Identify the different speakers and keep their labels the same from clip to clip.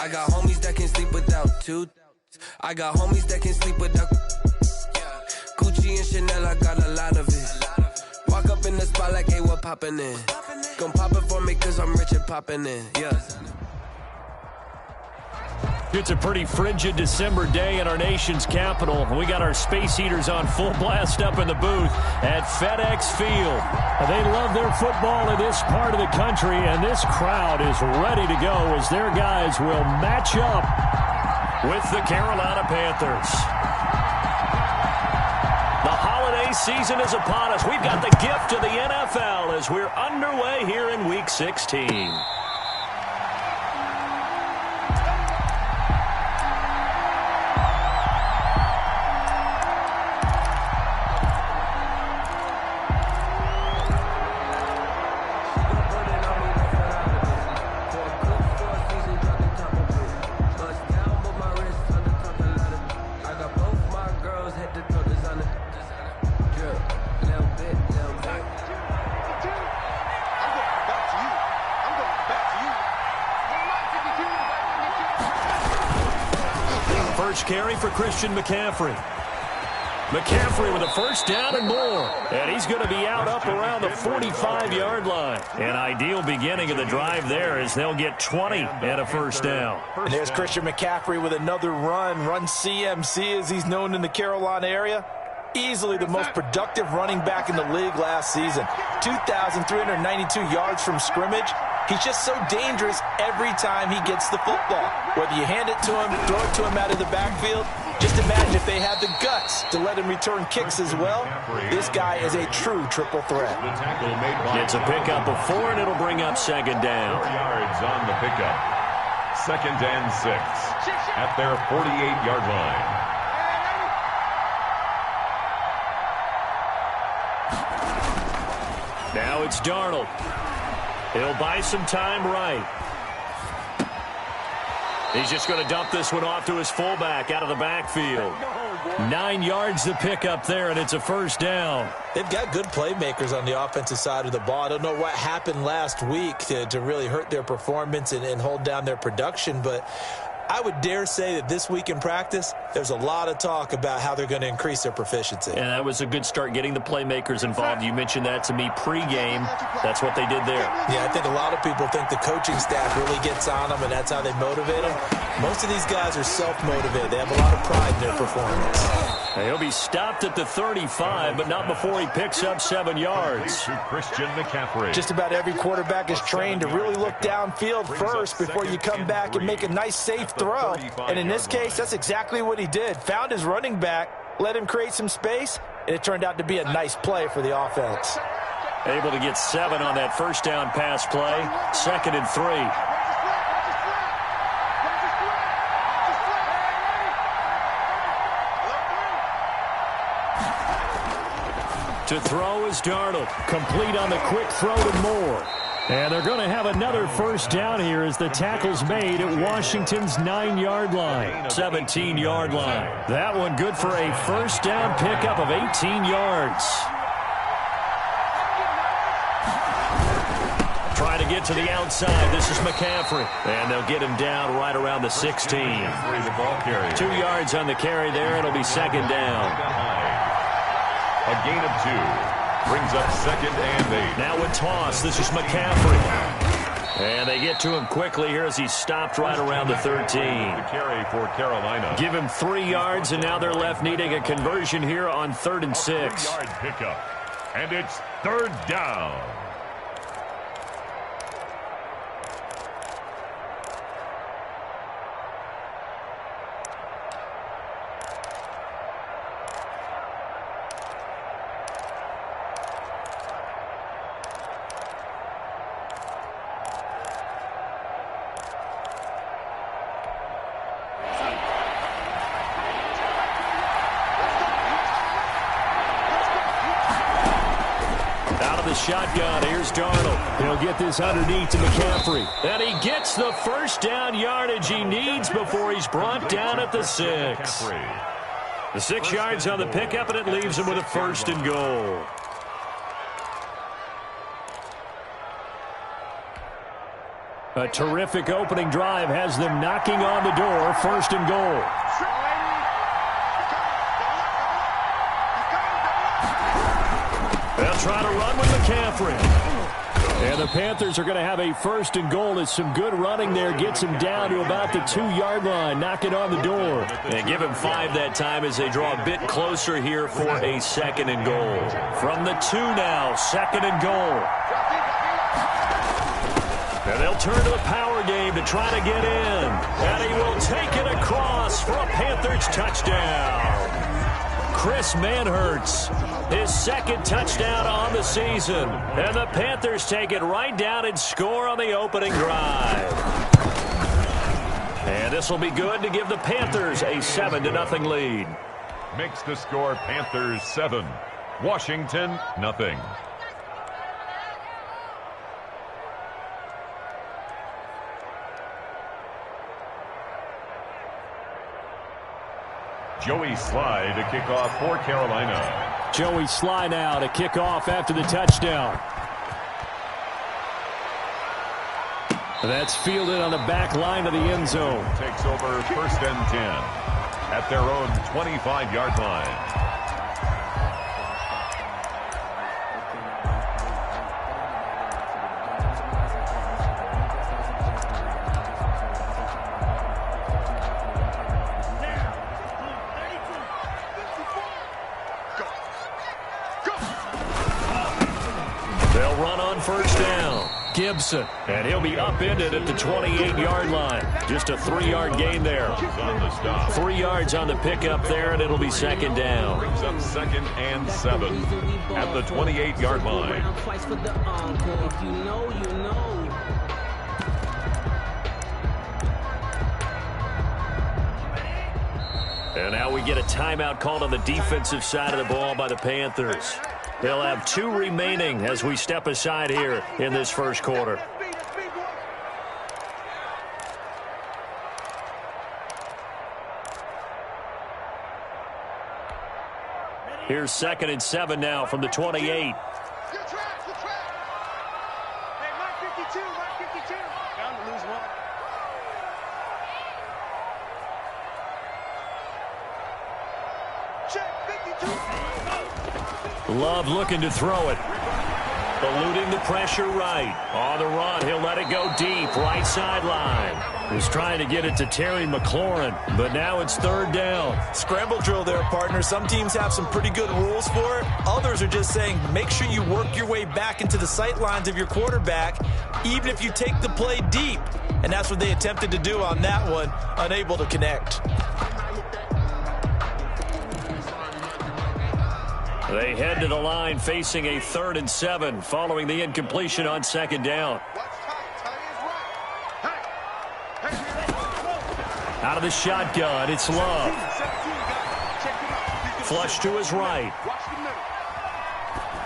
Speaker 1: I got homies that can sleep without two. I got homies that can sleep without. Gucci and Chanel, I got a lot of it. Walk up in the spot like, hey, what poppin' in? Gon' pop it for me cause I'm rich and poppin' in, yeah.
Speaker 2: It's a pretty frigid December day in our nation's capital. We got our space heaters on full blast up in the booth at FedEx Field. They love their football in this part of the country, and this crowd is ready to go as their guys will match up with the Carolina Panthers. The holiday season is upon us. We've got the gift of the NFL as we're underway here in Week 16. First carry for Christian McCaffrey. McCaffrey with a first down and more. And he's going to be out up around the 45-yard line. An ideal beginning of the drive there as they'll get 20 and a first down.
Speaker 3: And there's Christian McCaffrey with another run CMC as he's known in the Carolina area. Easily the most productive running back in the league last season. 2,392 yards from scrimmage. He's just so dangerous every time he gets the football. Whether you hand it to him, throw it to him out of the backfield, just imagine if they have the guts to let him return kicks as well. This guy is a true triple threat.
Speaker 2: It's a pickup of 4, and it'll bring up second down.
Speaker 4: 4 yards on the pickup. 2nd and 6 at their 48-yard line.
Speaker 2: Now it's Darnold. He'll buy some time right. He's just going to dump this one off to his fullback out of the backfield. 9 yards to pick up there, and it's a first down.
Speaker 3: They've got good playmakers on the offensive side of the ball. I don't know what happened last week to really hurt their performance and hold down their production, but I would dare say that this week in practice, there's a lot of talk about how they're going to increase their proficiency.
Speaker 2: And that was a good start getting the playmakers involved. You mentioned that to me pregame. That's what they did there.
Speaker 3: Yeah, I think a lot of people think the coaching staff really gets on them, and that's how they motivate them. Most of these guys are self-motivated. They have a lot of pride in their performance.
Speaker 2: He'll be stopped at the 35, but not before he picks up 7 yards.
Speaker 4: Christian McCaffrey.
Speaker 3: Just about every quarterback is trained to really look downfield first before you come back and make a nice, safe throw. And in this case, that's exactly what he did. Found his running back, let him create some space, and it turned out to be a nice play for the offense.
Speaker 2: Able to get 7 on that first down pass play. 2nd and 3. To throw is Darnold. Complete on the quick throw to Moore. And they're going to have another first down here as the tackle's made at Washington's 9-yard line. 17-yard line. That one good for a first down pickup of 18 yards. Trying to get to the outside. This is McCaffrey. And they'll get him down right around the 16. 2 yards on the carry there. It'll be second down.
Speaker 4: A gain of 2 brings up 2nd and 8.
Speaker 2: Now a toss. This is McCaffrey. And they get to him quickly here as he's stopped right around the 13.
Speaker 4: The carry for Carolina.
Speaker 2: Give him 3 yards, and now they're left needing a conversion here on 3rd and 6.
Speaker 4: 3-yard pickup. And it's 3rd down.
Speaker 2: Shotgun, here's Darnold. He'll get this underneath to McCaffrey. And he gets the first down yardage he needs before he's brought down at the 6. The 6 yards on the pickup, and it leaves him with a 1st and goal. A terrific opening drive has them knocking on the door, 1st and goal. They'll try to run with McCaffrey. And the Panthers are going to have a 1st and goal as some good running there gets him down to about the 2-yard line, knocking on the door.
Speaker 5: And give him 5 that time as they draw a bit closer here for a 2nd and goal.
Speaker 2: From the 2 now, 2nd and goal. And they'll turn to the power game to try to get in. And he will take it across for a Panthers touchdown. Chris Manhertz, his 2nd touchdown on the season. And the Panthers take it right down and score on the opening drive. And this will be good to give the Panthers a 7-0 lead.
Speaker 4: Makes the score Panthers 7, Washington nothing. Joey Sly to kick off for Carolina.
Speaker 2: Joey Sly now to kick off after the touchdown. That's fielded on the back line of the end zone.
Speaker 4: Takes over 1st and 10 at their own 25-yard line.
Speaker 2: They'll run on 1st down. Gibson. And he'll be upended at the 28-yard line. Just a 3-yard gain there. 3 yards on the pickup there, and it'll be 2nd down.
Speaker 4: Brings up 2nd and 7 at the 28-yard line.
Speaker 2: And now we get a timeout called on the defensive side of the ball by the Panthers. They'll have 2 remaining as we step aside here in this 1st quarter. Here's 2nd and 7 now from the 28. Love looking to throw it. Eluding the pressure right. On the run, he'll let it go deep. Right sideline. He's trying to get it to Terry McLaurin, but now it's 3rd down.
Speaker 3: Scramble drill there, partner. Some teams have some pretty good rules for it. Others are just saying make sure you work your way back into the sight lines of your quarterback, even if you take the play deep. And that's what they attempted to do on that one, unable to connect.
Speaker 2: They head to the line facing a 3rd and 7 following the incompletion on 2nd down. Out of the shotgun, it's Love. Flush to his right.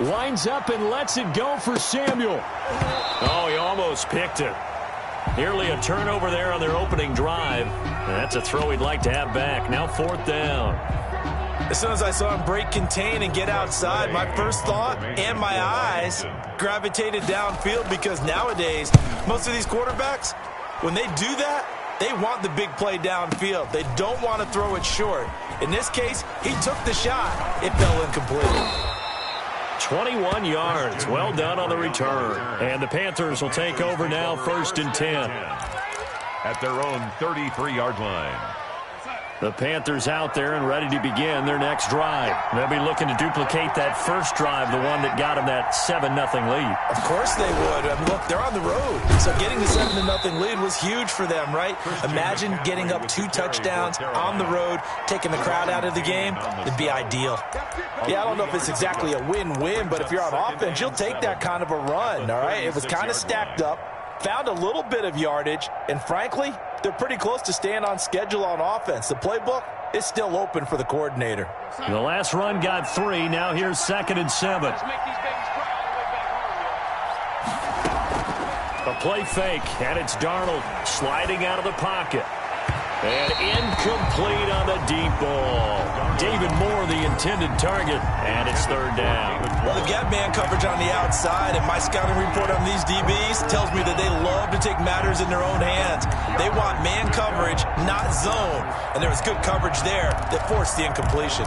Speaker 2: Winds up and lets it go for Samuel. Oh, he almost picked it. Nearly a turnover there on their opening drive. And that's a throw he'd like to have back. Now 4th down.
Speaker 3: As soon as I saw him break contain and get outside, my first thought and my eyes gravitated downfield, because nowadays, most of these quarterbacks, when they do that, they want the big play downfield. They don't want to throw it short. In this case, he took the shot. It fell incomplete.
Speaker 2: 21 yards. Well done on the return. And the Panthers will take over now, 1st and 10.
Speaker 4: At their own 33-yard line.
Speaker 2: The Panthers out there and ready to begin their next drive. They'll be looking to duplicate that first drive, the one that got them that 7-0 lead.
Speaker 3: Of course they would. I mean, look, they're on the road. So getting the 7-0 lead was huge for them, right? Imagine getting up 2 touchdowns on the road, taking the crowd out of the game. It'd be ideal. Yeah, I don't know if it's exactly a win-win, but if you're on offense, you'll take that kind of a run, all right? It was kind of stacked up. Found a little bit of yardage, and frankly, they're pretty close to staying on schedule on offense. The playbook is still open for the coordinator.
Speaker 2: The last run got 3. Now here's 2nd and 7. A play fake, and it's Darnold sliding out of the pocket. And incomplete on the deep ball. David Moore, the intended target, and it's third down.
Speaker 3: Well, they've got man coverage on the outside, and my scouting report on these DBs tells me that they love to take matters in their own hands. They want man coverage, not zone. And there was good coverage there that forced the incompletion.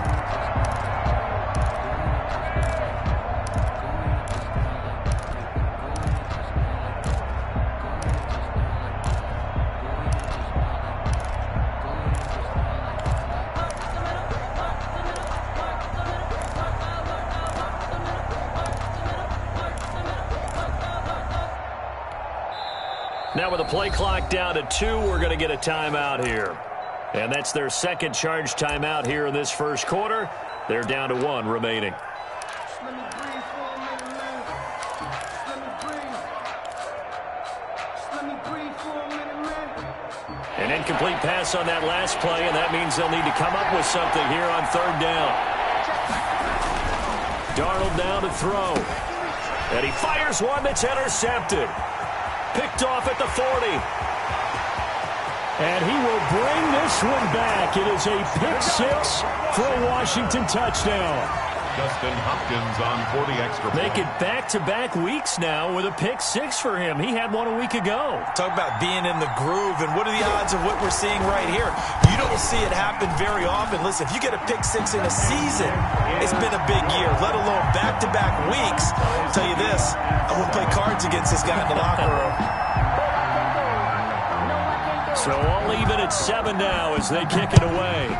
Speaker 2: Now with the play clock down to 2, we're going to get a timeout here. And that's their second charge timeout here in this first quarter. They're down to 1 remaining. An incomplete pass on that last play, and that means they'll need to come up with something here on third down. Darnold down to throw. And he fires one that's intercepted. Picked off at the 40. And he will bring this one back. It is a pick-6 for a Washington touchdown.
Speaker 4: Justin Hopkins on 40 extra points.
Speaker 2: Make it back-to-back weeks now with a pick-6 for him. He had one a week ago.
Speaker 3: Talk about being in the groove, and what are the odds of what we're seeing right here? You don't see it happen very often. Listen, if you get a pick-6 in a season, it's been a big year, let alone back-to-back weeks. I'll tell you this, I wouldn't play cards against this guy in the locker room.
Speaker 2: So all even at 7 now as they kick it away.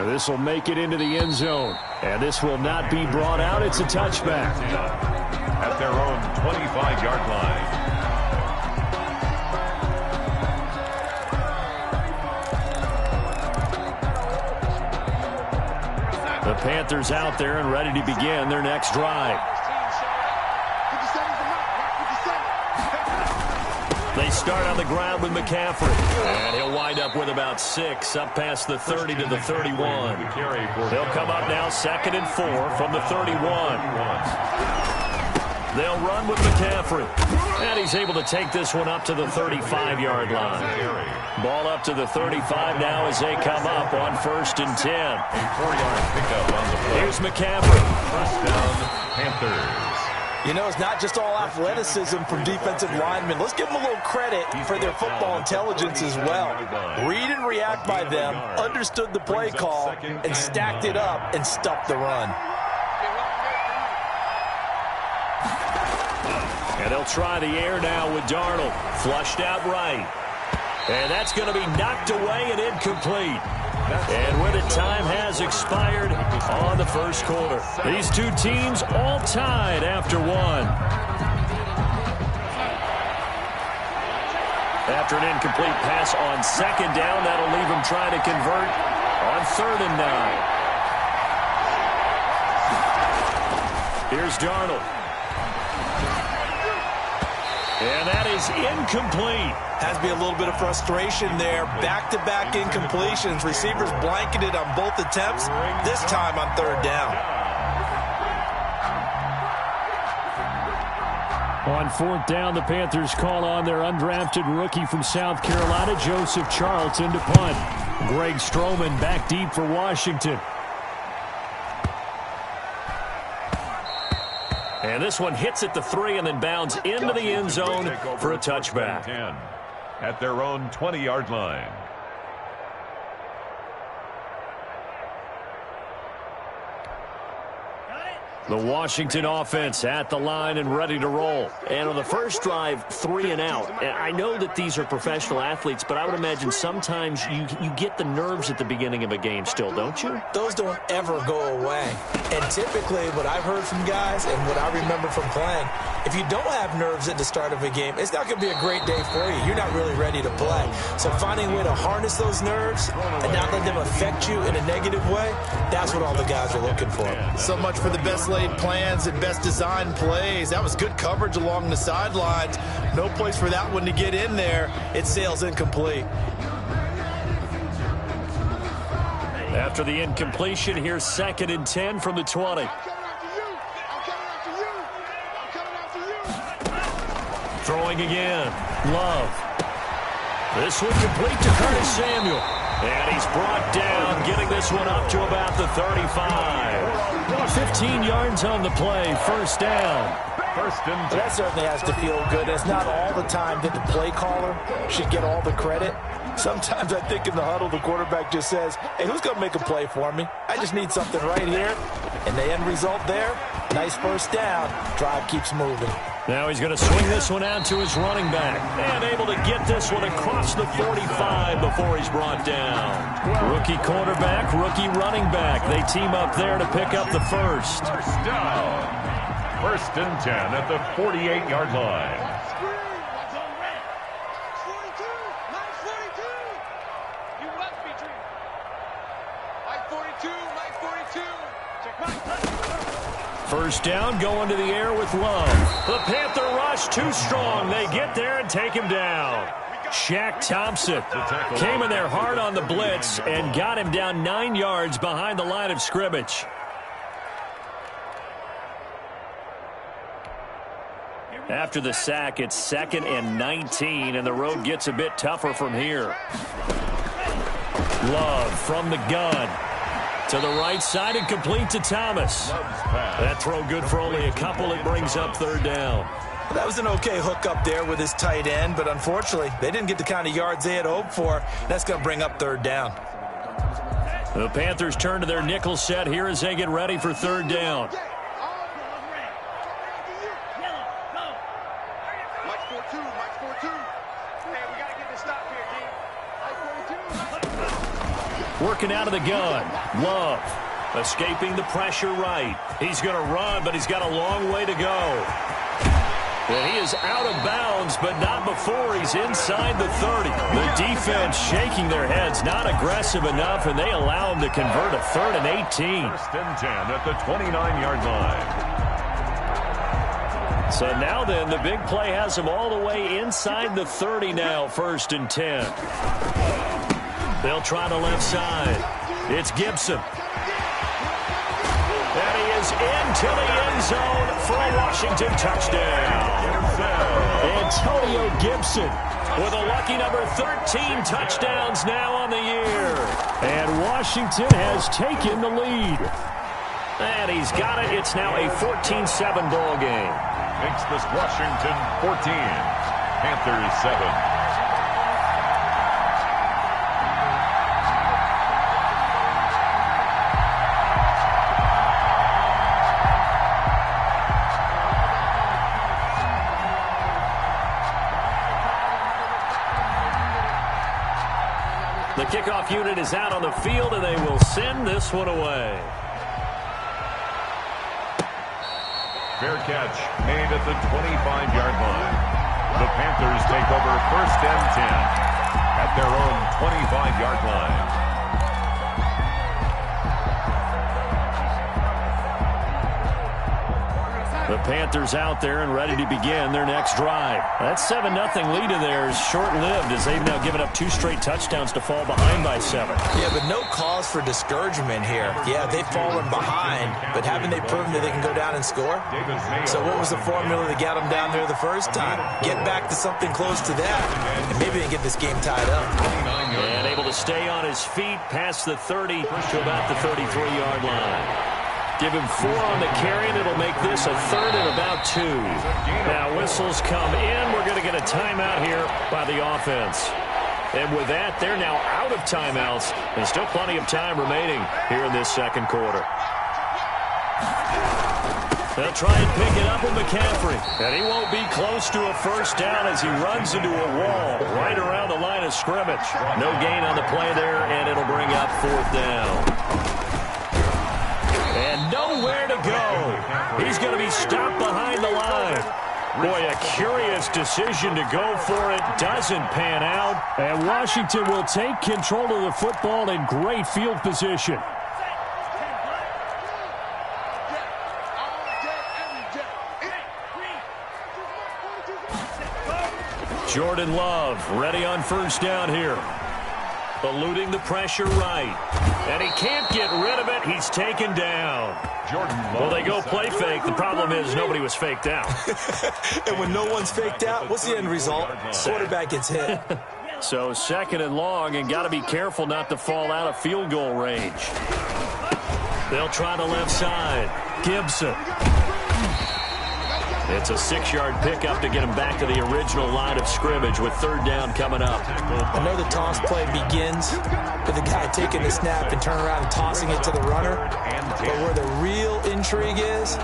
Speaker 2: This will make it into the end zone. And this will not be brought out. It's a touchback.
Speaker 4: At their own 25-yard line.
Speaker 2: The Panthers out there and ready to begin their next drive. They start on the ground with McCaffrey. And he'll wind up with about 6 up past the 30 to the 31. They'll come up now 2nd and 4 from the 31. They'll run with McCaffrey. And he's able to take this one up to the 35-yard line. Ball up to the 35 now as they come up on 1st and 10.
Speaker 4: A 4-yard pickup on the play.
Speaker 2: Here's McCaffrey.
Speaker 4: First down, Panthers.
Speaker 3: You know, it's not just all athleticism from defensive linemen. Let's give them a little credit for their football intelligence as well. Read and react by them, understood the play call, and stacked it up and stuffed the run.
Speaker 2: And they'll try the air now with Darnold. Flushed out right. And that's going to be knocked away and incomplete. And with it, time has expired on the first quarter. These two teams all tied after 1. After an incomplete pass on 2nd down, that'll leave them trying to convert on 3rd and 9. Here's Darnold. And that is incomplete.
Speaker 3: Has to be a little bit of frustration there. Back-to-back incompletions. Receivers blanketed on both attempts, this time on 3rd down.
Speaker 2: On 4th down, the Panthers call on their undrafted rookie from South Carolina, Joseph Charlton, to punt. Greg Stroman back deep for Washington. And this one hits at the 3 and then bounds into the end zone for a touchback.
Speaker 4: At their own 20-yard line.
Speaker 2: The Washington offense at the line and ready to roll. And on the first drive, 3 and out. And I know that these are professional athletes, but I would imagine sometimes you get the nerves at the beginning of a game still, don't you?
Speaker 3: Those don't ever go away. And typically what I've heard from guys and what I remember from playing, if you don't have nerves at the start of a game, it's not going to be a great day for you. You're not really ready to play. So finding a way to harness those nerves and not let them affect you in a negative way, that's what all the guys are looking for.
Speaker 6: So much for the best laid plans and best designed plays. That was good coverage along the sidelines. No place for that one to get in there. It sails incomplete.
Speaker 2: After the incompletion, here's 2nd and 10 from the 20. Throwing again. Love. This one complete to Curtis Samuel. And he's brought down, getting this one up to about the 35. 15 yards on the play, first down.
Speaker 3: That certainly has to feel good. It's not all the time that the play caller should get all the credit. Sometimes I think in the huddle, the quarterback just says, hey, who's going to make a play for me? I just need something right here. And the end result there, nice first down. Drive keeps moving.
Speaker 2: Now he's going to swing this one out to his running back. And able to get this one across the 45 before he's brought down. Rookie quarterback, rookie running back. They team up there to pick up the first.
Speaker 4: First down. First and 10 at the 48-yard line.
Speaker 2: First down, going to the air with Love. The Panther rush too strong. They get there and take him down. Shaq Thompson came in there hard on the blitz and got him down 9 yards behind the line of scrimmage. After the sack, it's 2nd and 19, and the road gets a bit tougher from here. Love from the gun. To the right side and complete to Thomas. That throw good for only a couple. It brings up third down.
Speaker 3: That was an okay hook up there with his tight end, but unfortunately, they didn't get the kind of yards they had hoped for. That's going to bring up third down.
Speaker 2: The Panthers turn to their nickel set here as they get ready for third down. Working out of the gun. Love escaping the pressure right. He's going to run, but he's got a long way to go. And he is out of bounds, but not before he's inside the 30. The defense shaking their heads, not aggressive enough, and they allow him to convert a 3rd and 18.
Speaker 4: First and 10 at the 29-yard line.
Speaker 2: So now then, the big play has him all the way inside the 30 now, 1st and 10. They'll try the left side. It's Gibson. And he is into the end zone for a Washington touchdown. Antonio Gibson with a lucky number 13 touchdowns now on the year. And Washington has taken the lead. And he's got it. It's now a 14-7 ball game.
Speaker 4: Makes this Washington 14, Panthers 7.
Speaker 2: The kickoff unit is out on the field, and they will send this one away.
Speaker 4: Fair catch made at the 25-yard line. The Panthers take over 1st and 10 at their own 25-yard line.
Speaker 2: The Panthers out there and ready to begin their next drive. That 7-0 lead of theirs short-lived as they've now given up 2 straight touchdowns to fall behind by 7.
Speaker 3: Yeah, but no cause for discouragement here. Yeah, they've fallen behind, but haven't they proven that they can go down and score? So what was the formula that got them down there the first time? Get back to something close to that, and maybe they can get this game tied up.
Speaker 2: And able to stay on his feet past the 30 to about the 33-yard line. Give him 4 on the carry, and it'll make this a 3rd and about 2. Now whistles come in. We're going to get a timeout here by the offense. And with that, they're now out of timeouts. And still plenty of time remaining here in this second quarter. They'll try and pick it up with McCaffrey. And he won't be close to a first down as he runs into a wall right around the line of scrimmage. No gain on the play there, and it'll bring up 4th down. And nowhere to go. He's going to be stopped behind the line. Boy, a curious decision to go for it. Doesn't pan out. And Washington will take control of the football in great field position. Jordan Love ready on first down here.
Speaker 5: eluding the pressure right. And he can't get rid of it. He's taken down. Well, they go play fake. The problem is nobody was faked out.
Speaker 3: And when no one's faked out, what's the end result? Quarterback gets hit.
Speaker 2: So 2nd and long, and got to be careful not to fall out of field goal range. They'll try the left side. Gibson. It's a 6-yard pickup to get him back to the original line of scrimmage with 3rd down coming up.
Speaker 3: I know the toss play begins with the guy taking the snap and turning around and tossing it to the runner. But where the real intrigue is,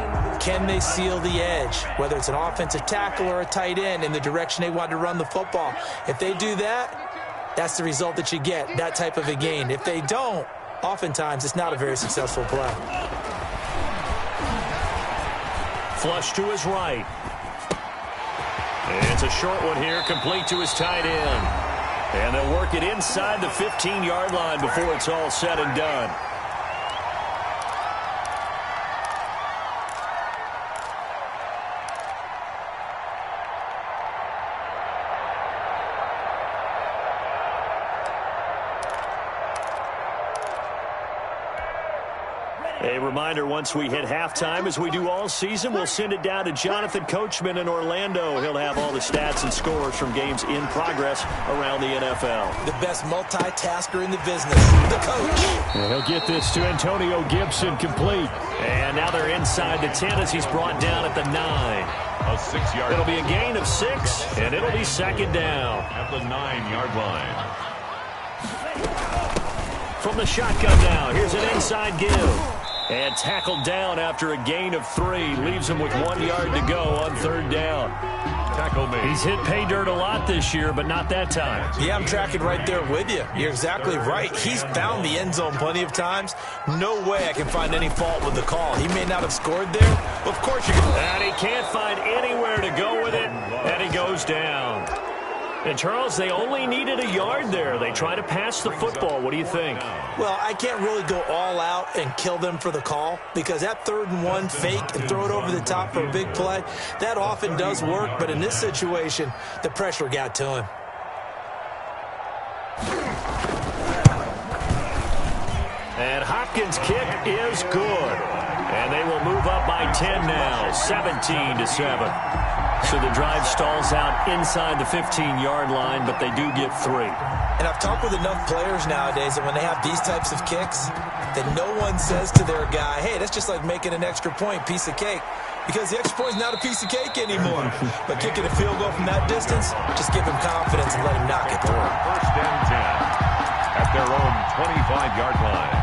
Speaker 3: can they seal the edge, whether it's an offensive tackle or a tight end, in the direction they want to run the football? If they do that, that's the result that you get, that type of a gain. If they don't, oftentimes it's not a very successful play.
Speaker 2: Flush to his right. It's a short one here, complete to his tight end. And they'll work it inside the 15-yard line before it's all said and done. A reminder, once we hit halftime, as we do all season, we'll send it down to Jonathan Coachman in Orlando. He'll have all the stats and scores from games in progress around the NFL.
Speaker 3: The best multitasker in the business, the coach.
Speaker 2: And he'll get this to Antonio Gibson, complete. And now they're inside the 10 as he's brought down at the 9.
Speaker 4: A 6-yard.
Speaker 2: It'll be a gain of 6, and it'll be 2nd down.
Speaker 4: At the 9-yard line.
Speaker 2: From the shotgun now, here's an inside give. And tackled down after a gain of 3. Leaves him with 1 yard to go on 3rd down.
Speaker 4: Tackle made.
Speaker 2: He's hit pay dirt a lot this year, but not that time.
Speaker 3: Yeah, I'm tracking right there with you. You're exactly right. He's found the end zone plenty of times. No way I can find any fault with the call. He may not have scored there. Of course you can.
Speaker 2: And he can't find anywhere to go with it, and he goes down. And, Charles, they only needed a yard there. They try to pass the football. What do you think?
Speaker 3: Well, I can't really go all out and kill them for the call, because that 3rd and 1 fake and throw it over the top for a big play, that often does work. But in this situation, the pressure got to him.
Speaker 2: And Hopkins' kick is good. And they will move up by 10 now, 17-7. So the drive stalls out inside the 15-yard line, but they do get 3.
Speaker 3: And I've talked with enough players nowadays that when they have these types of kicks, that no one says to their guy, hey, that's just like making an extra point, piece of cake. Because the extra point is not a piece of cake anymore. But kicking a field goal from that distance, just give him confidence and let him knock it through.
Speaker 4: 1st and 10 at their own 25-yard line.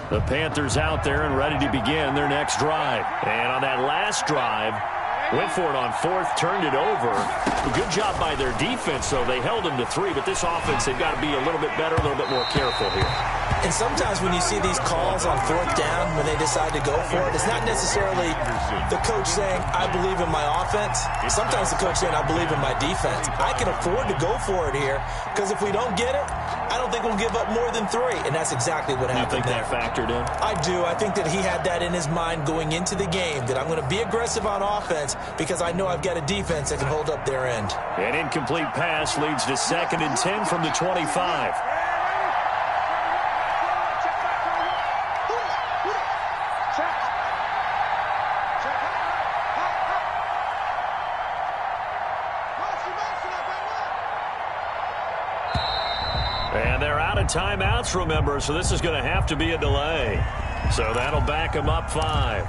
Speaker 2: The Panthers out there and ready to begin their next drive. And on that last drive, went for it on 4th, turned it over. A good job by their defense, though. They held them to 3, but this offense, they've got to be a little bit better, a little bit more careful here.
Speaker 3: And sometimes when you see these calls on 4th down, when they decide to go for it, it's not necessarily the coach saying, I believe in my offense. Sometimes the coach saying, I believe in my defense. I can afford to go for it here, because if we don't get it, I don't think we'll give up more than 3. And that's exactly what happened there.
Speaker 2: You think that factored in?
Speaker 3: I do. I think that he had that in his mind going into the game, that I'm going to be aggressive on offense because I know I've got a defense that can hold up their end.
Speaker 2: An incomplete pass leads to 2nd and 10 from the 25. And they're out of timeouts, remember, so this is going to have to be a delay. So that'll back them up 5.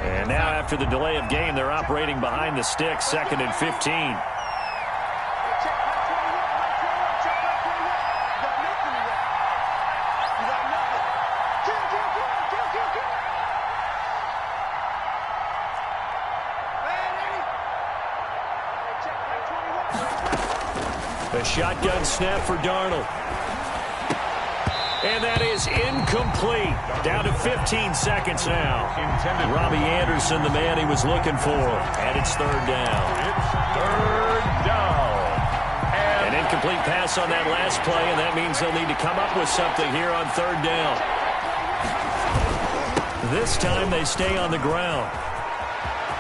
Speaker 2: And now after the delay of game, they're operating behind the sticks, 2nd and 15. A shotgun snap for Darnold. And that is incomplete. Down to 15 seconds now. Robbie Anderson, the man he was looking for. And it's 3rd down.
Speaker 4: It's 3rd down.
Speaker 2: An incomplete Incomplete pass on that last play, and that means they'll need to come up with something here on third down. This time they stay on the ground.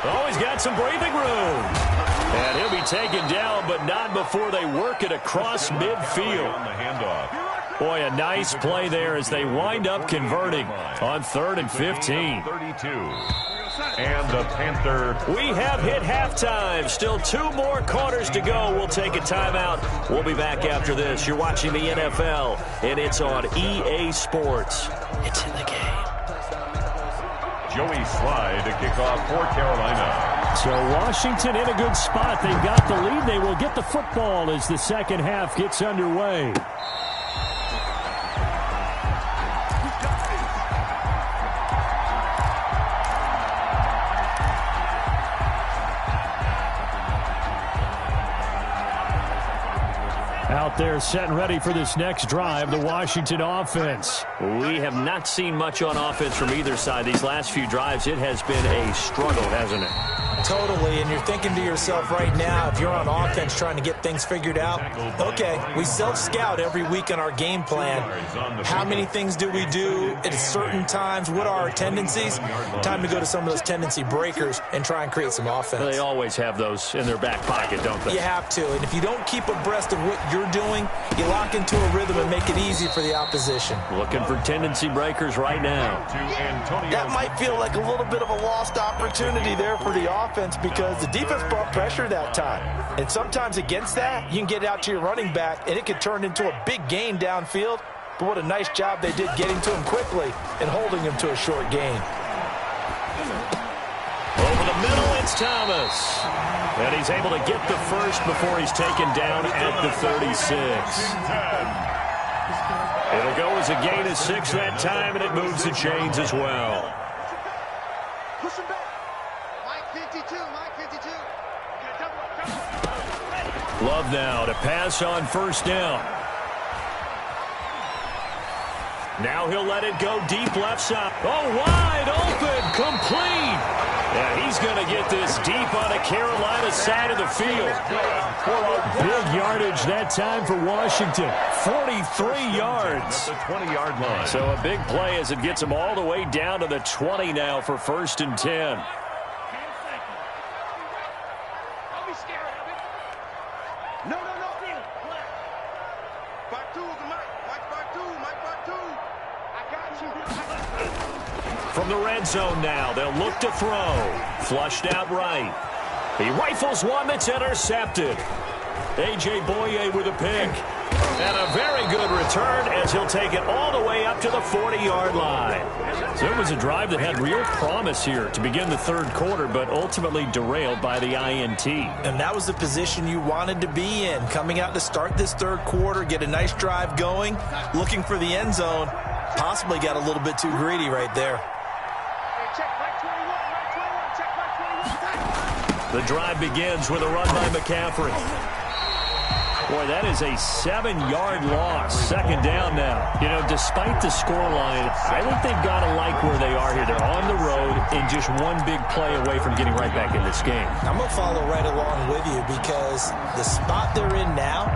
Speaker 2: Oh, he's got some breathing room. And he'll be taken down, but not before they work it across midfield. Boy, a nice play there as they wind up converting on 3rd and 15.
Speaker 4: 32. And the Panther.
Speaker 2: We have hit halftime. Still 2 more quarters to go. We'll take a timeout. We'll be back after this. You're watching the NFL, and it's on EA Sports. It's in the game.
Speaker 4: Joey Slye to kick off for Carolina.
Speaker 2: So Washington in a good spot. They've got the lead. They will get the football as the second half gets underway. Out there set and ready for this next drive, the Washington offense. We have not seen much on offense from either side. These last few drives, it has been a struggle, hasn't it?
Speaker 3: Totally, and you're thinking to yourself right now, if you're on offense trying to get things figured out, okay, we self-scout every week on our game plan. How many things do we do at certain times? What are our tendencies? Time to go to some of those tendency breakers and try and create some offense.
Speaker 2: They always have those in their back pocket, don't they?
Speaker 3: You have to, and if you don't keep abreast of what you're doing, you lock into a rhythm and make it easy for the opposition.
Speaker 2: Looking for tendency breakers right now.
Speaker 6: That might feel like a little bit of a lost opportunity there for the offense because the defense brought pressure that time. And sometimes against that, you can get out to your running back, and it could turn into a big gain downfield. But what a nice job they did getting to him quickly and holding him to a short gain.
Speaker 2: Over the middle, it's Thomas. And he's able to get the first before he's taken down at the 36. It'll go as a gain of 6 that time, and it moves the chains as well. Love now to pass on first down. Now he'll let it go deep left side. Oh, wide open, complete. Yeah, he's going to get this deep on the Carolina side of the field. Big yardage that time for Washington. 43 yards.
Speaker 4: The 20-yard line.
Speaker 2: So a big play as it gets them all the way down to the 20 now for 1st and 10. From the red zone now, they'll look to throw. Flushed out right. He rifles one that's intercepted. A.J. Boye with a pick. And a very good return as he'll take it all the way up to the 40-yard line. So it was a drive that had real promise here to begin the 3rd quarter, but ultimately derailed by the INT.
Speaker 3: And that was the position you wanted to be in. Coming out to start this 3rd quarter, get a nice drive going, looking for the end zone. Possibly got a little bit too greedy right there.
Speaker 2: The drive begins with a run by McCaffrey. Boy, that is a 7-yard loss. 2nd down now. You know, despite the scoreline, I think they've got to like where they are here. They're on the road and just one big play away from getting right back in this game.
Speaker 3: I'm going to follow right along with you because the spot they're in now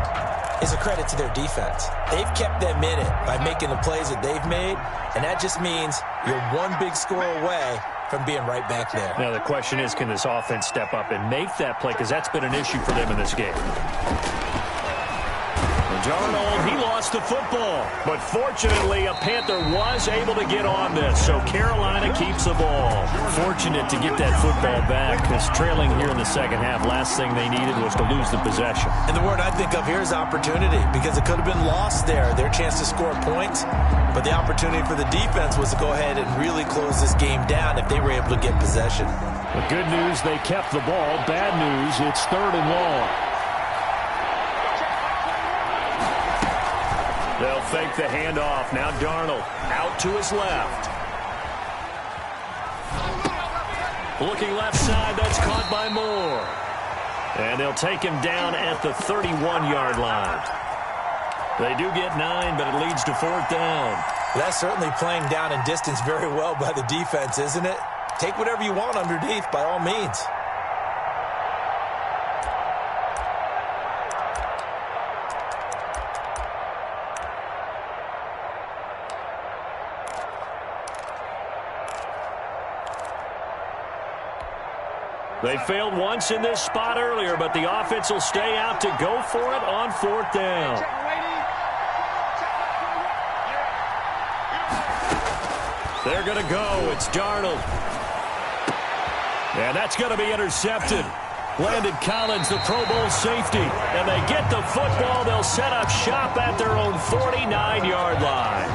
Speaker 3: is a credit to their defense. They've kept them in it by making the plays that they've made, and that just means you're one big score away from being right back there.
Speaker 2: Now, the question is, can this offense step up and make that play? Because that's been an issue for them in this game. Darnold, he lost the football. But fortunately, a Panther was able to get on this. So Carolina keeps the ball. Fortunate to get that football back because trailing here in the 2nd half, last thing they needed was to lose the possession.
Speaker 3: And the word I think of here is opportunity because it could have been lost there. Their chance to score points. But the opportunity for the defense was to go ahead and really close this game down if they were able to get possession.
Speaker 2: The good news, they kept the ball. Bad news, it's 3rd and long. They'll fake the handoff. Now Darnold out to his left. Looking left side, that's caught by Moore. And they'll take him down at the 31-yard line. They do get 9, but it leads to 4th down.
Speaker 3: That's certainly playing down in distance very well by the defense, isn't it? Take whatever you want underneath by all means.
Speaker 2: They failed once in this spot earlier, but the offense will stay out to go for it on 4th down. They're going to go. It's Darnold. And that's going to be intercepted. Landon Collins, the Pro Bowl safety. And they get the football. They'll set up shop at their own 49-yard line.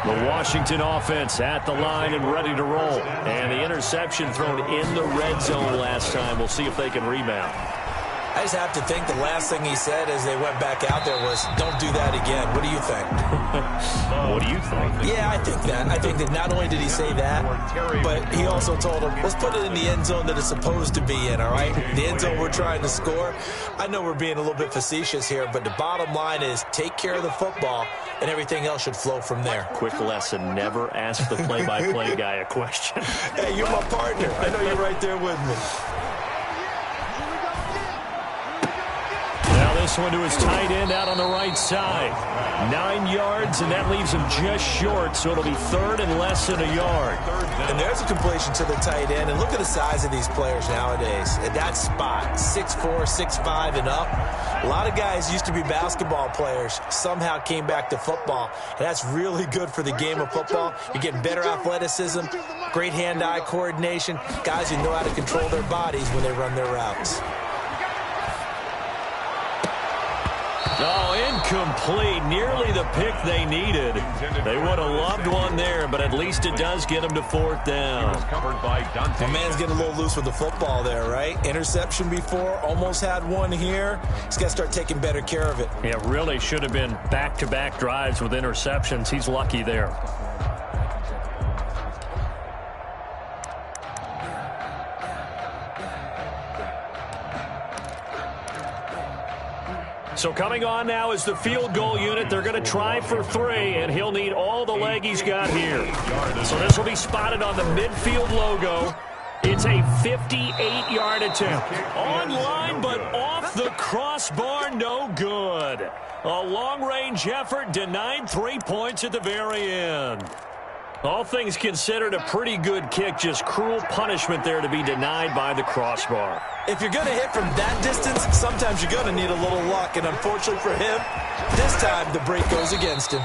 Speaker 2: The Washington offense at the line and ready to roll. And the interception thrown in the red zone last time. We'll see if they can rebound.
Speaker 6: I just have to think the last thing he said as they went back out there was, don't do that again. What do you think?
Speaker 2: What do you think?
Speaker 6: Yeah, I think that. I think that not only did he say that, but he also told them, let's put it in the end zone that it's supposed to be in, all right? The end zone we're trying to score. I know we're being a little bit facetious here, but the bottom line is take care of the football, and everything else should flow from there.
Speaker 2: Quick lesson, never ask the play-by-play guy a question.
Speaker 6: Hey, you're my partner. I know you're right there with me.
Speaker 2: This one to his tight end out on the right side. 9 yards, and that leaves him just short, so it'll be 3rd and less than a yard.
Speaker 6: And there's a completion to the tight end, and look at the size of these players nowadays. At that spot, 6'4", 6'5", and up. A lot of guys used to be basketball players, somehow came back to football, and that's really good for the game of football. You're getting better athleticism, great hand-eye coordination, guys who know how to control their bodies when they run their routes.
Speaker 2: Oh, incomplete. Nearly the pick they needed. They would have loved one there, but at least it does get them to 4th down.
Speaker 6: The man's getting a little loose with the football there, right? Interception before, almost had one here. He's got to start taking better care of it.
Speaker 2: Yeah, really should have been back-to-back drives with interceptions. He's lucky there. So coming on now is the field goal unit. They're going to try for 3, and he'll need all the leg he's got here. So this will be spotted on the midfield logo. It's a 58-yard attempt. On line, but off the crossbar, no good. A long-range effort denied 3 points at the very end. All things considered, a pretty good kick, just cruel punishment there to be denied by the crossbar.
Speaker 6: If you're going to hit from that distance, sometimes you're going to need a little luck, and unfortunately for him, this time the break goes against him.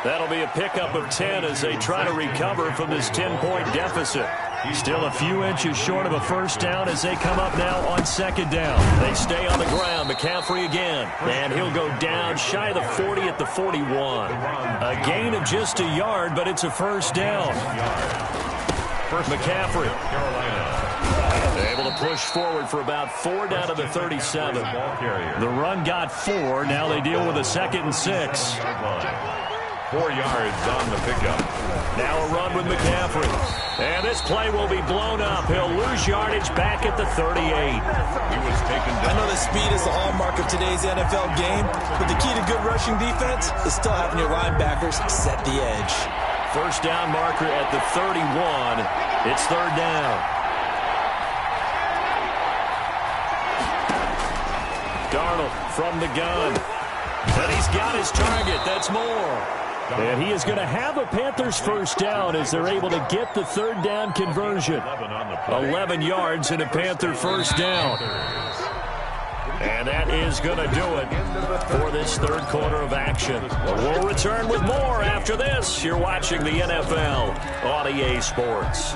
Speaker 2: That'll be a pickup of 10 as they try to recover from this 10-point deficit. Still a few inches short of a first down as they come up now on 2nd down. They stay on the ground. McCaffrey again. And he'll go down shy of the 40 at the 41. A gain of just a yard, but it's a first down. McCaffrey. Able to push forward for about 4 down to the 37. The run got 4. Now they deal with a 2nd and 6.
Speaker 4: 4 yards on the pickup.
Speaker 2: Now a run with McCaffrey. And this play will be blown up. He'll lose yardage back at the 38.
Speaker 4: He was taken down.
Speaker 6: I know that speed is the hallmark of today's NFL game, but the key to good rushing defense is still having your linebackers set the edge.
Speaker 2: First down marker at the 31. It's 3rd down. Darnold from the gun. And he's got his target. That's more. And he is going to have a Panthers first down as they're able to get the 3rd down conversion. 11 yards and a Panther first down. And that is going to do it for this 3rd quarter of action. We'll return with more after this. You're watching the NFL on EA Sports.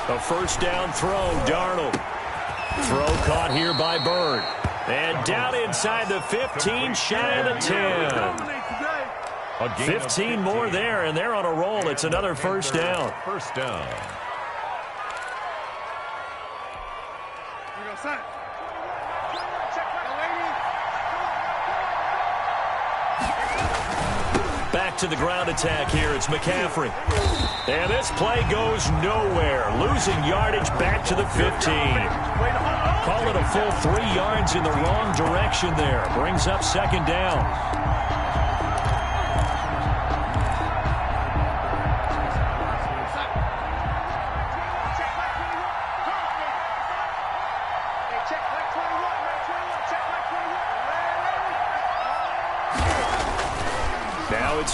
Speaker 2: A first down throw, Darnold. Throw caught here by Bird. And down inside the 15, shy of the 10. 15 more there, and they're on a roll. It's another first down.
Speaker 4: First down.
Speaker 2: Back to the ground attack here. It's McCaffrey. And this play goes nowhere. Losing yardage back to the 15. Call it a full 3 yards in the wrong direction there. Brings up 2nd down.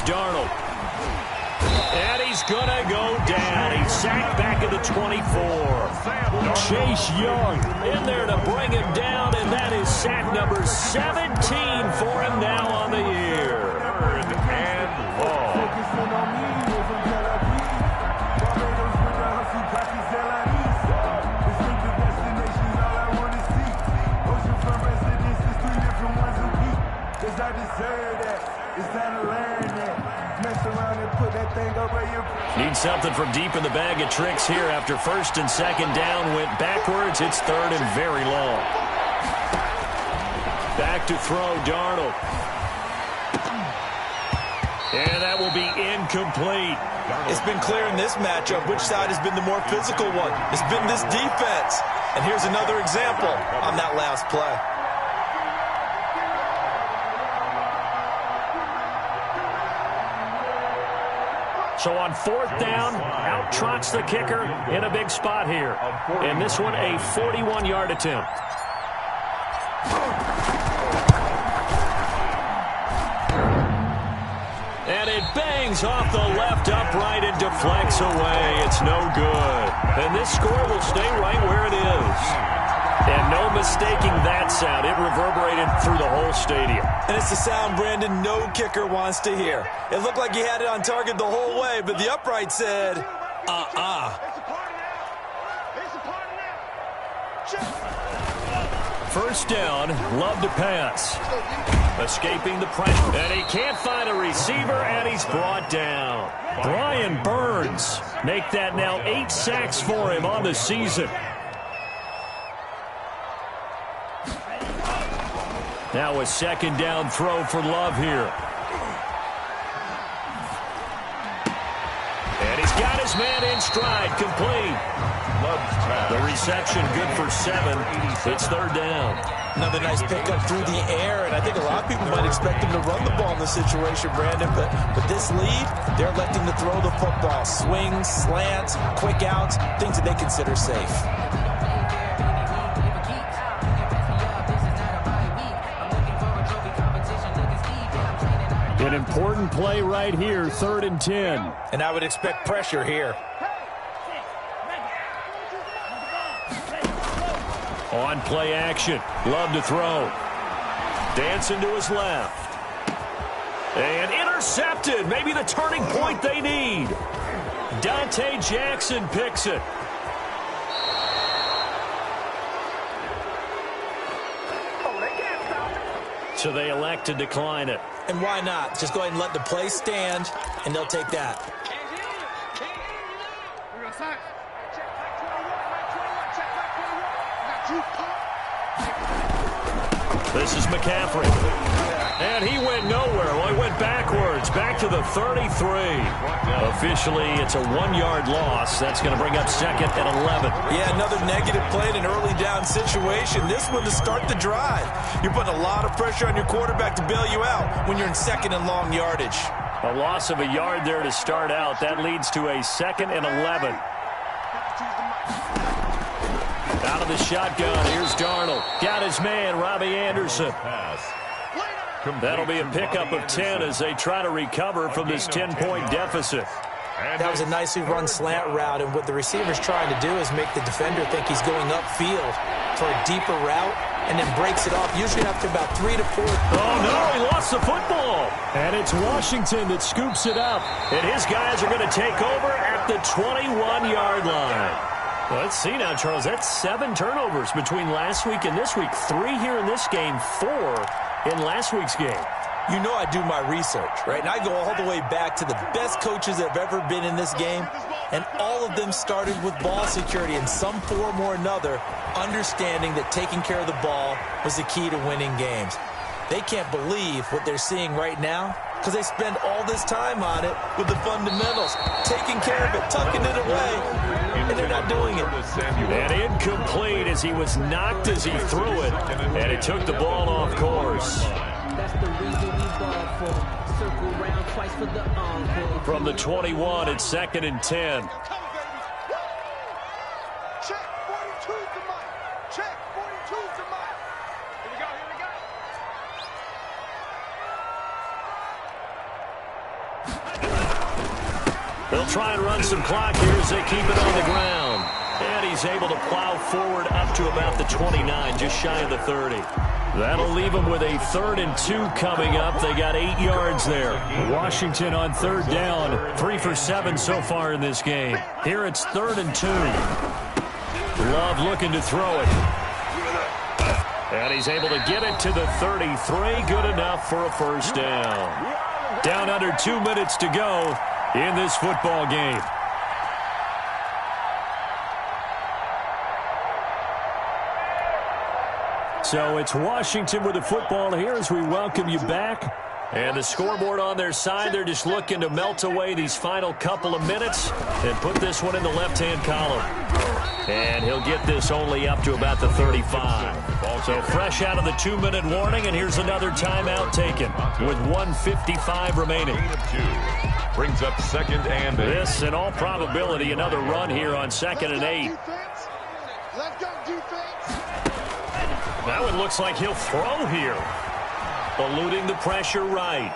Speaker 2: Darnold. And he's going to go down. He's sacked back at the 24. Chase Young in there to bring him down, and that is sack number 17 for him now on the year.
Speaker 4: And long.
Speaker 2: Need something from deep in the bag of tricks here after first and second down went backwards. It's third and very long. Back to throw, Darnold. And that will be incomplete.
Speaker 6: It's been clear in this matchup which side has been the more physical one. It's been this defense. And here's another example on that last play.
Speaker 2: So on fourth down, out trots the kicker in a big spot here. And this one, a 41-yard attempt. And it bangs off the left upright and deflects away. It's no good. And this score will stay right where it is. And no mistaking that sound. It reverberated through the whole stadium.
Speaker 6: And it's the sound, Brandon, no kicker wants to hear. It looked like he had it on target the whole way, but the upright said,
Speaker 2: First down, Love to pass. Escaping the pressure. And he can't find a receiver, and he's brought down. Brian Burns make that now 8 sacks for him on the season. Now a second down throw for Love here. And he's got his man in stride, complete. The reception good for 7. It's third down.
Speaker 6: Another nice pickup through the air, and I think a lot of people might expect him to run the ball in this situation, Brandon, but with this lead, they're electing to throw the football. Swings, slants, quick outs, things that they consider safe.
Speaker 2: An important play right here, 3rd and 10.
Speaker 6: And I would expect pressure here.
Speaker 2: On play action, Love to throw. Dancing to his left. And intercepted, maybe the turning point they need. Dante Jackson picks it. So they elect to decline it.
Speaker 6: And why not? Just go ahead and let the play stand, and they'll take that.
Speaker 2: This is McCaffrey. And he went nowhere. Well, he went backwards, back to the 33. Officially, it's a 1-yard loss. That's going to bring up 2nd and 11.
Speaker 6: Yeah, another negative play in an early down situation. This one to start the drive. You're putting a lot of pressure on your quarterback to bail you out when you're in 2nd and long yardage.
Speaker 2: A loss of a yard there to start out. That leads to a 2nd and 11. Out of the shotgun, here's Darnold. Got his man, Robbie Anderson. That'll be a pickup of 10 as they try to recover from this 10-point deficit.
Speaker 6: That was a nicely run slant route, and what the receiver's trying to do is make the defender think he's going upfield for a deeper route, and then breaks it off, usually after about 3 to 4.
Speaker 2: Oh, no, he lost the football. And it's Washington that scoops it up. And his guys are going to take over at the 21-yard line. Well, let's see now, Charles. That's 7 turnovers between last week and this week. 3 here in this game, 4 in last week's game.
Speaker 6: You know I do my research, right? And I go all the way back to the best coaches that have ever been in this game, and all of them started with ball security in some form or another, understanding that taking care of the ball was the key to winning games. They can't believe what they're seeing right now because they spend all this time on it with the fundamentals, taking care of it, tucking it away, and they're not doing it.
Speaker 2: And incomplete as he was knocked as he threw it, and it took the ball off course.
Speaker 7: That's the reason we ball for. Circle round twice for the encore.
Speaker 2: From the 21, it's 2nd and 10.
Speaker 8: Check 42's the mic. Check 42's the mic. Here we go, here we go.
Speaker 5: They'll try and run some clock here as they keep it on the ground. And he's able to plow forward up to about the 29, just shy of the 30. That'll leave them with a 3rd and 2 coming up. They got 8 yards there. Washington on 3rd down, 3 for 7 so far in this game. Here it's 3rd and 2. Love looking to throw it. And he's able to get it to the 33. Good enough for a first down. Down under 2 minutes to go in this football game. So it's Washington with the football here as we welcome you back. And the scoreboard on their side, they're just looking to melt away these final couple of minutes and put this one in the left-hand column. And he'll get this only up to about the 35. So fresh out of the 2-minute warning, and here's another timeout taken with 1:55 remaining.
Speaker 4: Brings up 2nd and 8.
Speaker 5: This, in all probability, another run here on 2nd and 8.
Speaker 8: Let's go, defense.
Speaker 5: Now it looks like he'll throw here. Eluding the pressure right.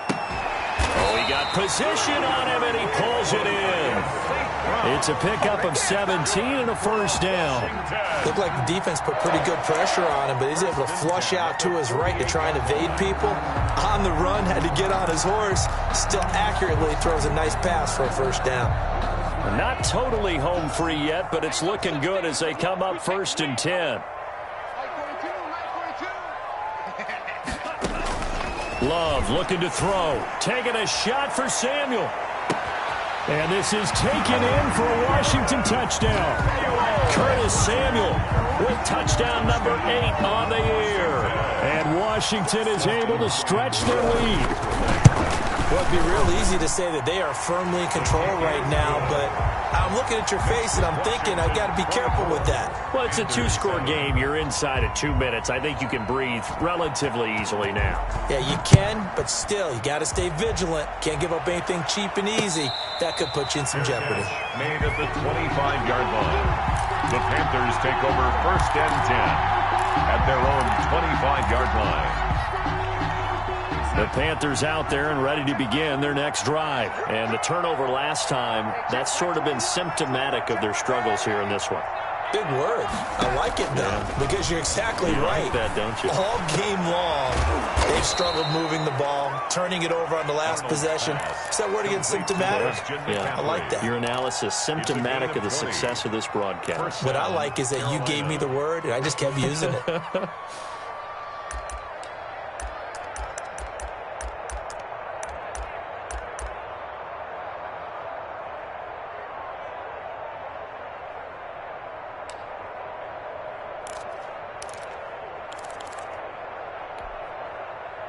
Speaker 5: Oh, he got position on him, and he pulls it in. It's a pickup of 17 and a first down.
Speaker 6: Looked like the defense put pretty good pressure on him, but he's able to flush out to his right to try and evade people. On the run, had to get on his horse. Still accurately throws a nice pass for a first down.
Speaker 5: Not totally home free yet, but it's looking good as they come up 1st and 10. Love looking to throw. Taking a shot for Samuel. And this is taken in for a Washington touchdown. Curtis Samuel with touchdown number 8 on the year. And Washington is able to stretch their lead.
Speaker 6: Well, it'd be real easy to say that they are firmly in control right now, but I'm looking at your face and I'm thinking I got to be careful with that.
Speaker 5: Well, it's a 2-score game. You're inside of 2 minutes. I think you can breathe relatively easily now.
Speaker 6: Yeah, you can, but still, you got to stay vigilant. Can't give up anything cheap and easy. That could put you in some jeopardy.
Speaker 4: Made at the 25-yard line. The Panthers take over 1st and 10 at their own 25-yard line.
Speaker 5: The Panthers out there and ready to begin their next drive. And the turnover last time, that's sort of been symptomatic of their struggles here in this one.
Speaker 6: Big word. I like it, though, because you're exactly right.
Speaker 5: Like that, don't you?
Speaker 6: All game long, they've struggled moving the ball, turning it over on the last possession. Is that word again, symptomatic?
Speaker 5: Yeah,
Speaker 6: I like that.
Speaker 5: Your analysis, symptomatic of the success of this broadcast.
Speaker 6: What I like is that you gave me the word, and I just kept using it.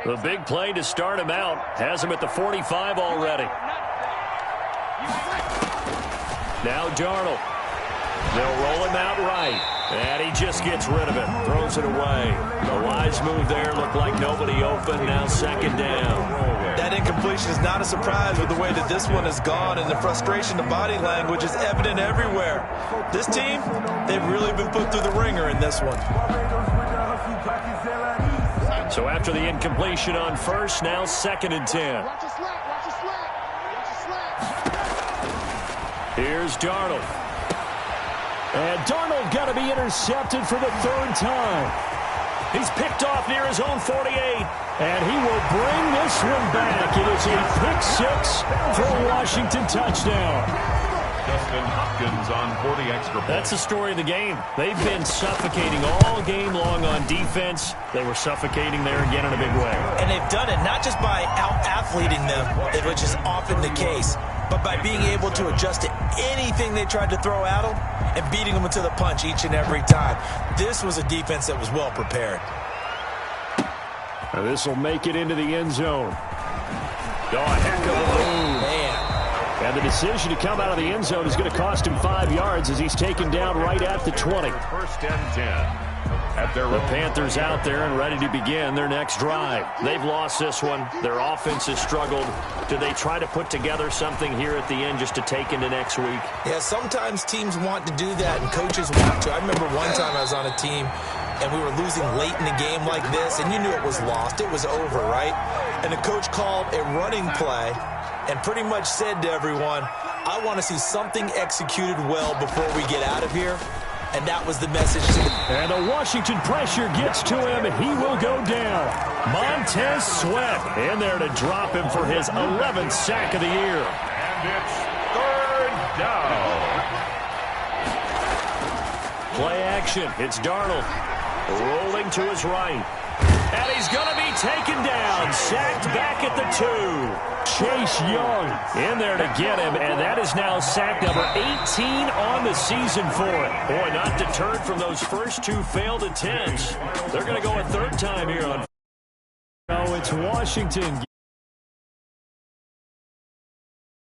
Speaker 5: The big play to start him out has him at the 45 already. Now Darnold. They'll roll him out right. And he just gets rid of it. Throws it away. The wise move there. Looked like nobody open. Now 2nd down.
Speaker 6: That incompletion is not a surprise with the way that this one has gone, and the frustration, the body language is evident everywhere. This team, they've really been put through the ringer in this one.
Speaker 5: So after the incompletion on first, now 2nd and 10. Here's Darnold. And Darnold got to be intercepted for the 3rd time. He's picked off near his own 48. And he will bring this one back. It is a pick-6 for a Washington touchdown.
Speaker 4: Justin Hopkins on for the extra point.
Speaker 5: That's the story of the game. They've been suffocating all game long on defense. They were suffocating there again in a big way.
Speaker 6: And they've done it not just by out-athleting them, which is often the case, but by being able to adjust to anything they tried to throw at them and beating them to the punch each and every time. This was a defense that was well prepared.
Speaker 5: This will make it into the end zone. Oh, a heck of a move.
Speaker 6: Man.
Speaker 5: And the decision to come out of the end zone is going to cost him 5 yards as he's taken down right at the 20.
Speaker 4: 1st and 10. At their
Speaker 5: The Panthers out there and ready to begin their next drive. They've lost this one. Their offense has struggled. Do they try to put together something here at the end just to take into next week?
Speaker 6: Yeah, sometimes teams want to do that and coaches want to. I remember one time I was on a team and we were losing late in a game like this, and you knew it was lost. It was over, right? And the coach called a running play and pretty much said to everyone, I want to see something executed well before we get out of here. And that was the message to the...
Speaker 2: And the Washington pressure gets to him. He will go down. Montez Sweat in there to drop him for his 11th sack of the year.
Speaker 4: And it's third down.
Speaker 2: Play action. It's Darnold rolling to his right. And he's going to be taken down. Sacked back at the 2. Chase Young in there to get him, and that is now sack number 18 on the season for it. Boy, not deterred from those first 2 failed attempts. They're going to go a third time here on. Oh, it's Washington.